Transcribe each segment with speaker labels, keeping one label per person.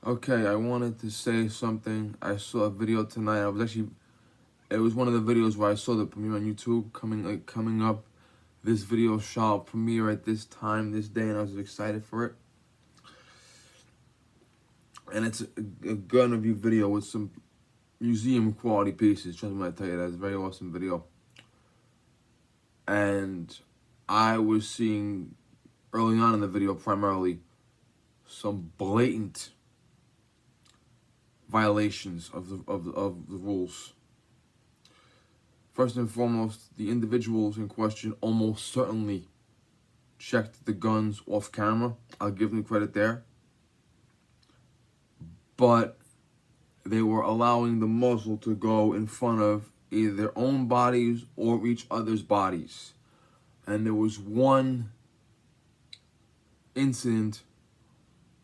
Speaker 1: Okay, I wanted to say something. I saw a video tonight. It was one of the videos where I saw the premiere on YouTube coming up. This video shall premiere at this time, this day, and I was excited for it. And it's a gun review video with some museum quality pieces. Trust me when I tell you that. It's a very awesome video. And I was seeing early on in the video primarily some blatant violations of the rules. First and foremost, the individuals in question almost certainly checked the guns off camera. I'll give them credit there. But they were allowing the muzzle to go in front of either their own bodies or each other's bodies. And there was one incident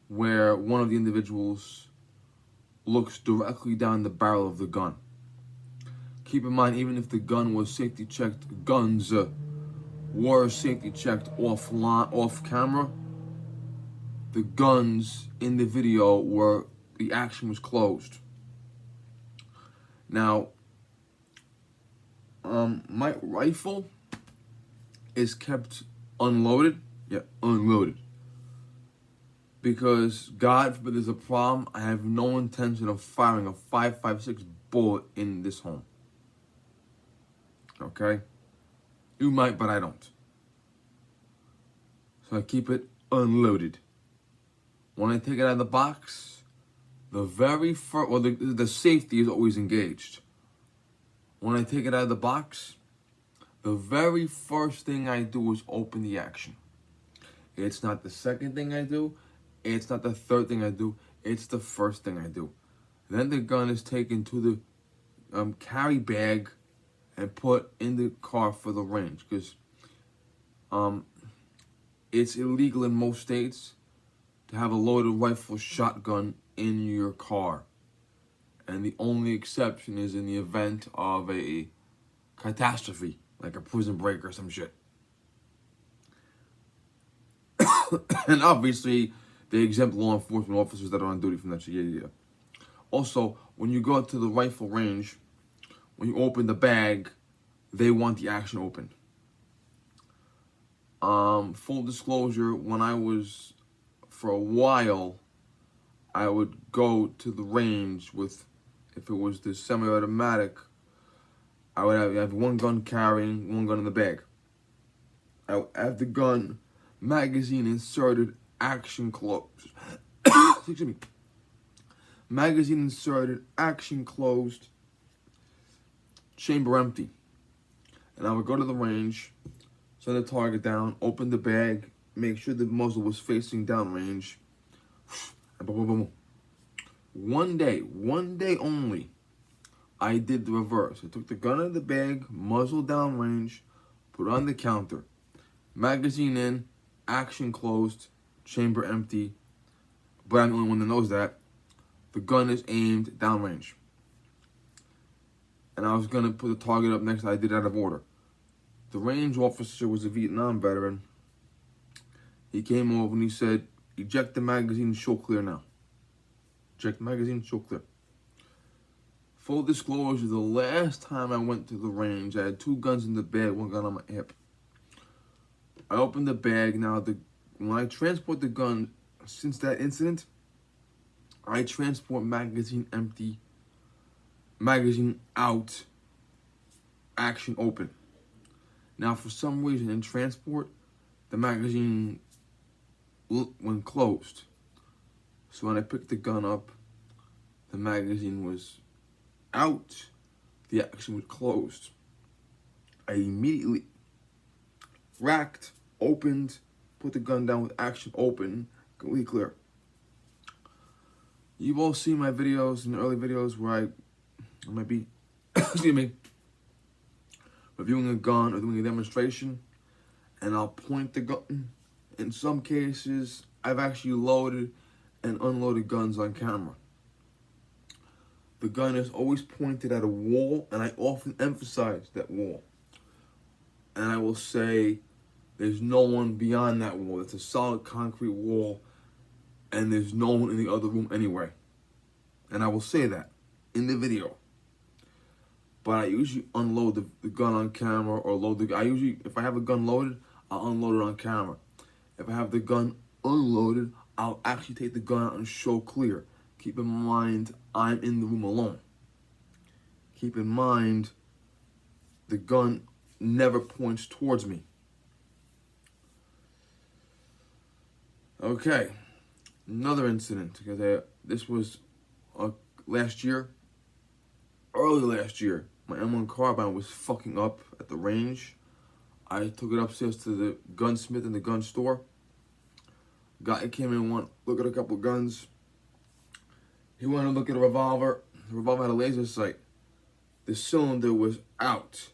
Speaker 1: where one of the individuals looks directly down the barrel of the gun. Keep in mind, even if the gun was safety checked, guns were safety checked off camera. The guns in the video the action was closed. Now, my rifle is kept unloaded. Yeah, unloaded. Because, God forbid there's a problem, I have no intention of firing a 5.56 bullet in this home. Okay? You might, but I don't. So I keep it unloaded. When I take it out of the box, the safety is always engaged. When I take it out of the box, the very first thing I do is open the action. It's not the second thing I do. It's not the third thing I do. It's the first thing I do. Then the gun is taken to the carry bag and put in the car for the range, because it's illegal in most states to have a loaded rifle shotgun in your car. And the only exception is in the event of a catastrophe, like a prison break or some shit. And obviously, they exempt law enforcement officers that are on duty from that shit. Yeah. Also, when you go to the rifle range, when you open the bag, they want the action open. Full disclosure, for a while, I would go to the range with, if it was the semi-automatic, I would have one gun carrying, one gun in the bag. I would have the gun, magazine inserted, action closed. Excuse me. Magazine inserted, action closed, chamber empty. And I would go to the range, send the target down, open the bag, make sure the muzzle was facing downrange, and boom, boom, boom. One day only, I did the reverse. I took the gun out of the bag, muzzle downrange, put it on the counter, magazine in, action closed, chamber empty. But I'm the only one that knows that. The gun is aimed downrange. And I was going to put the target up next. I did it out of order. The range officer was a Vietnam veteran. He came over and he said, eject the magazine, show clear now. Eject the magazine, show clear. Full disclosure, the last time I went to the range, I had two guns in the bag, one gun on my hip. I opened the bag. Now, when I transport the gun, since that incident, I transport magazine empty, magazine out, action open. Now, for some reason in transport, the magazine went closed. So when I picked the gun up, the magazine was out, the action was closed. I immediately racked, opened, put the gun down with action open, completely clear. You've all seen my videos, in the early videos, where I might be, excuse me, reviewing a gun or doing a demonstration, and I'll point the gun. In some cases, I've actually loaded and unloaded guns on camera. The gun is always pointed at a wall, and I often emphasize that wall. And I will say, there's no one beyond that wall. It's a solid concrete wall. and there's no one in the other room anyway. And I will say that in the video. But I usually unload the gun on camera or load the. I usually, if I have a gun loaded, I'll unload it on camera. If I have the gun unloaded, I'll actually take the gun out and show clear. Keep in mind, I'm in the room alone. Keep in mind, the gun never points towards me. Okay, another incident, because this was last year, early last year. My M1 carbine was fucking up at the range. I took it upstairs to the gunsmith in the gun store. Guy came in, wanted to look at a couple guns. He wanted to look at a revolver. The revolver had a laser sight. The cylinder was out.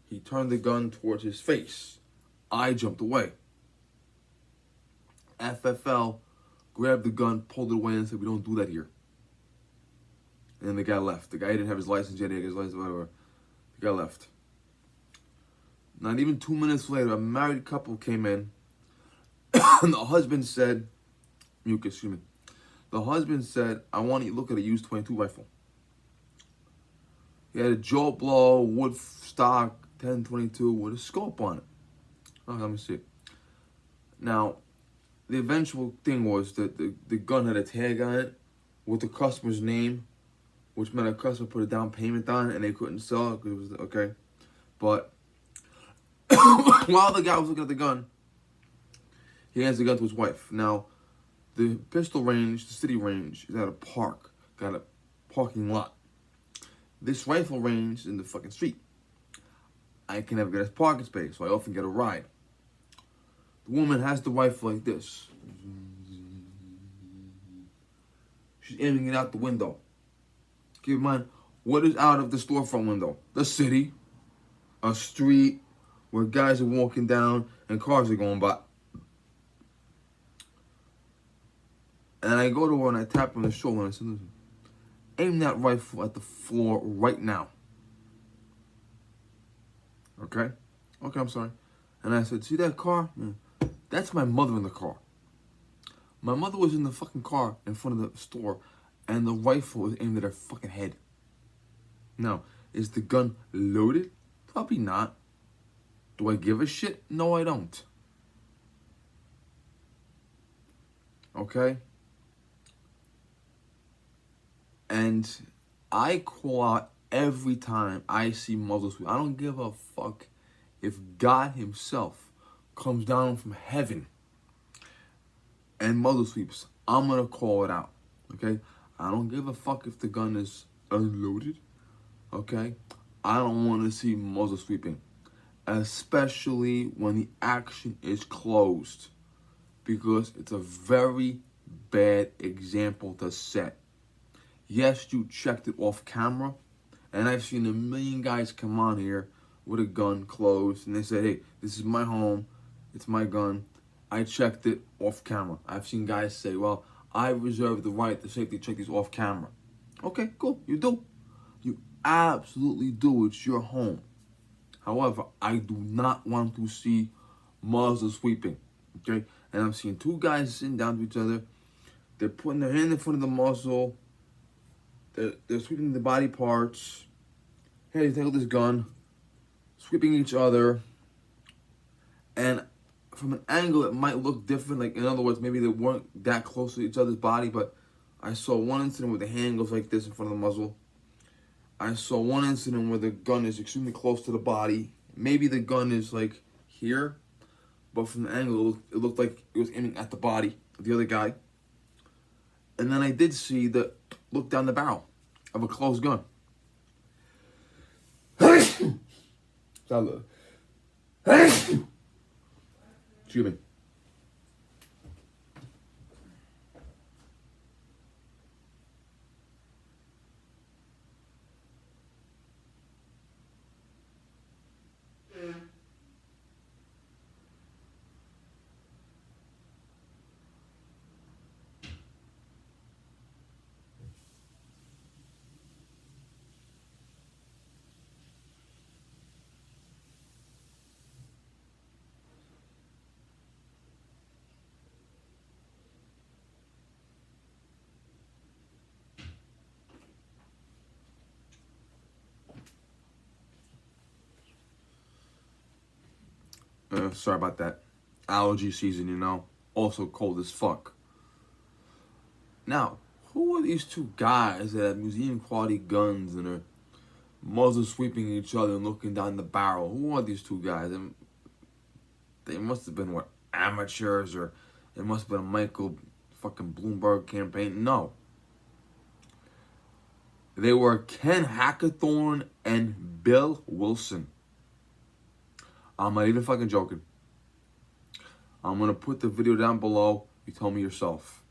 Speaker 1: He turned the gun towards his face. I jumped away. FFL grabbed the gun, pulled it away, and said, "We don't do that here." And then the guy left. The guy didn't have his license yet. He had his license, whatever. The guy left. Not even 2 minutes later, a married couple came in. And the husband said, excuse me. The husband said, "I want you to look at a used .22 rifle." He had a Joe Blow, wood stock, 10-22 with a scope on it. Oh, let me see. Now, the eventual thing was that the gun had a tag on it with the customer's name, which meant a customer put a down payment on it and they couldn't sell it because it was okay. But while the guy was looking at the gun, he hands the gun to his wife. Now, the pistol range, the city range, is at a park, got a parking lot. This rifle range is in the fucking street. I can never get a parking space, so I often get a ride. The woman has the rifle like this. She's aiming it out the window. Keep in mind, what is out of the storefront window? The city, a street where guys are walking down and cars are going by. And I go to her and I tap her on the shoulder and I said, "Listen, aim that rifle at the floor right now." Okay? Okay, I'm sorry. And I said, "See that car? Yeah. That's my mother in the car." My mother was in the fucking car in front of the store and the rifle was aimed at her fucking head. Now, is the gun loaded? Probably not. Do I give a shit? No, I don't. Okay? And I call out every time I see muzzle sweep. I don't give a fuck if God himself comes down from heaven and muzzle sweeps. I'm gonna call it out. Okay? I don't give a fuck if the gun is unloaded. Okay? I don't want to see muzzle sweeping, especially when the action is closed, because it's a very bad example to set. Yes, you checked it off camera, and I've seen a million guys come on here with a gun closed, and they say, "Hey, this is my home, it's my gun, I checked it off camera." I've seen guys say, "Well, I reserve the right to safety check these off camera." Okay, cool, you do. You absolutely do, it's your home. However, I do not want to see muzzle sweeping, okay? And I'm seeing two guys sitting down to each other. They're putting their hand in front of the muzzle. They're sweeping the body parts. Hey, they take this gun, sweeping each other. And from an angle, it might look different. Like, in other words, maybe they weren't that close to each other's body, but I saw one incident where the hand goes like this in front of the muzzle. I saw one incident where the gun is extremely close to the body. Maybe the gun is like here, but from the angle, it looked like it was aiming at the body of the other guy. And then I did see the look down the barrel of a closed gun. Excuse me. Sorry about that. Allergy season, you know. Also cold as fuck. Now, who are these two guys that have museum quality guns and are muzzle sweeping each other and looking down the barrel? Who are these two guys? And they must have been, what, amateurs, or it must have been a Michael fucking Bloomberg campaign. No. They were Ken Hackathorn and Bill Wilson. I'm not even fucking joking. I'm going to put the video down below. You tell me yourself.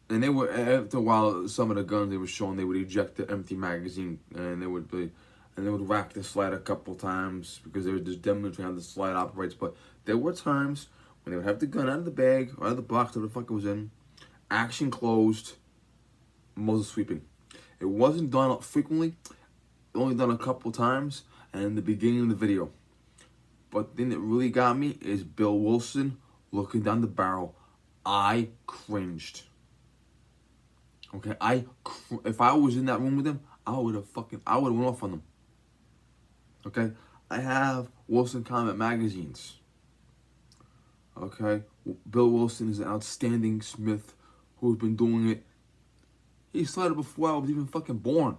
Speaker 1: And they were, after a while, some of the guns they were showing, they would eject the empty magazine, and they would rack the slide a couple times because they were just demonstrating how the slide operates. But there were times when they would have the gun out of the bag, or out of the box, whatever the fuck it was in, action closed, muzzle sweeping. It wasn't done frequently, only done a couple times, and in the beginning of the video. But the thing that really got me is Bill Wilson looking down the barrel. I cringed. Okay, if I was in that room with him, I would have went off on them. Okay, I have Wilson Comet magazines. Okay, Bill Wilson is an outstanding smith who's been doing it. He started before I was even fucking born.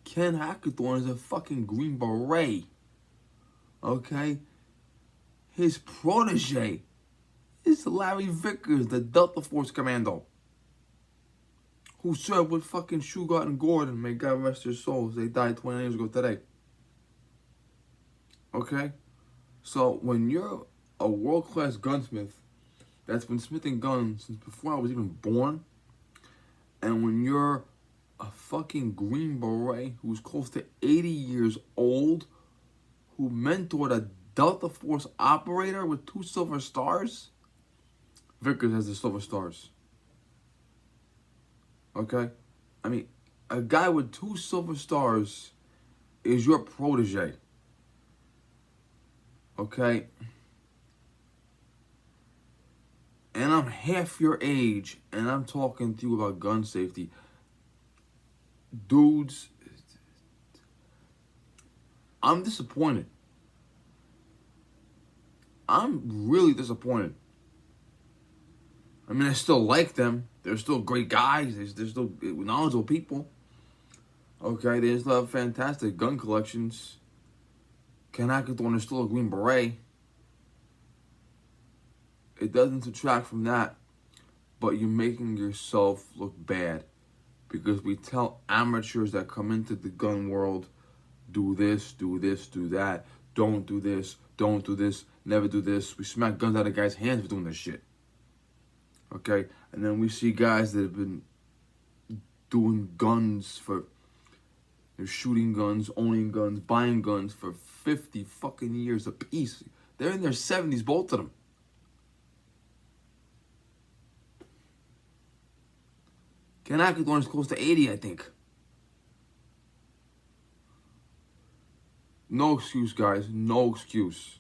Speaker 1: Ken Hackathorn is a fucking Green Beret. Okay, his protege is Larry Vickers, the Delta Force Commando, who served with fucking Shugart and Gordon. May God rest their souls. They died 20 years ago today. Okay? So, when you're a world-class gunsmith that's been smithing guns since before I was even born, and when you're a fucking Green Beret who's close to 80 years old, who mentored a Delta Force operator with 2 silver stars, Vickers has the silver stars. Okay? I mean, a guy with 2 silver stars is your protege. Okay? And I'm half your age, and I'm talking to you about gun safety. Dudes, I'm disappointed. I'm really disappointed. I mean, I still like them. They're still great guys. They're still knowledgeable people. Okay, they still have fantastic gun collections. Ken Hackathorn is still a Green Beret. It doesn't subtract from that, but you're making yourself look bad because we tell amateurs that come into the gun world, do this, do this, do that, don't do this, never do this. We smack guns out of guys' hands for doing this shit. Okay? And then we see guys that have been doing guns for, they're shooting guns, owning guns, buying guns for 50 fucking years apiece. They're in their 70s, both of them. Ken Hackathorn is close to 80, I think. No excuse, guys. No excuse.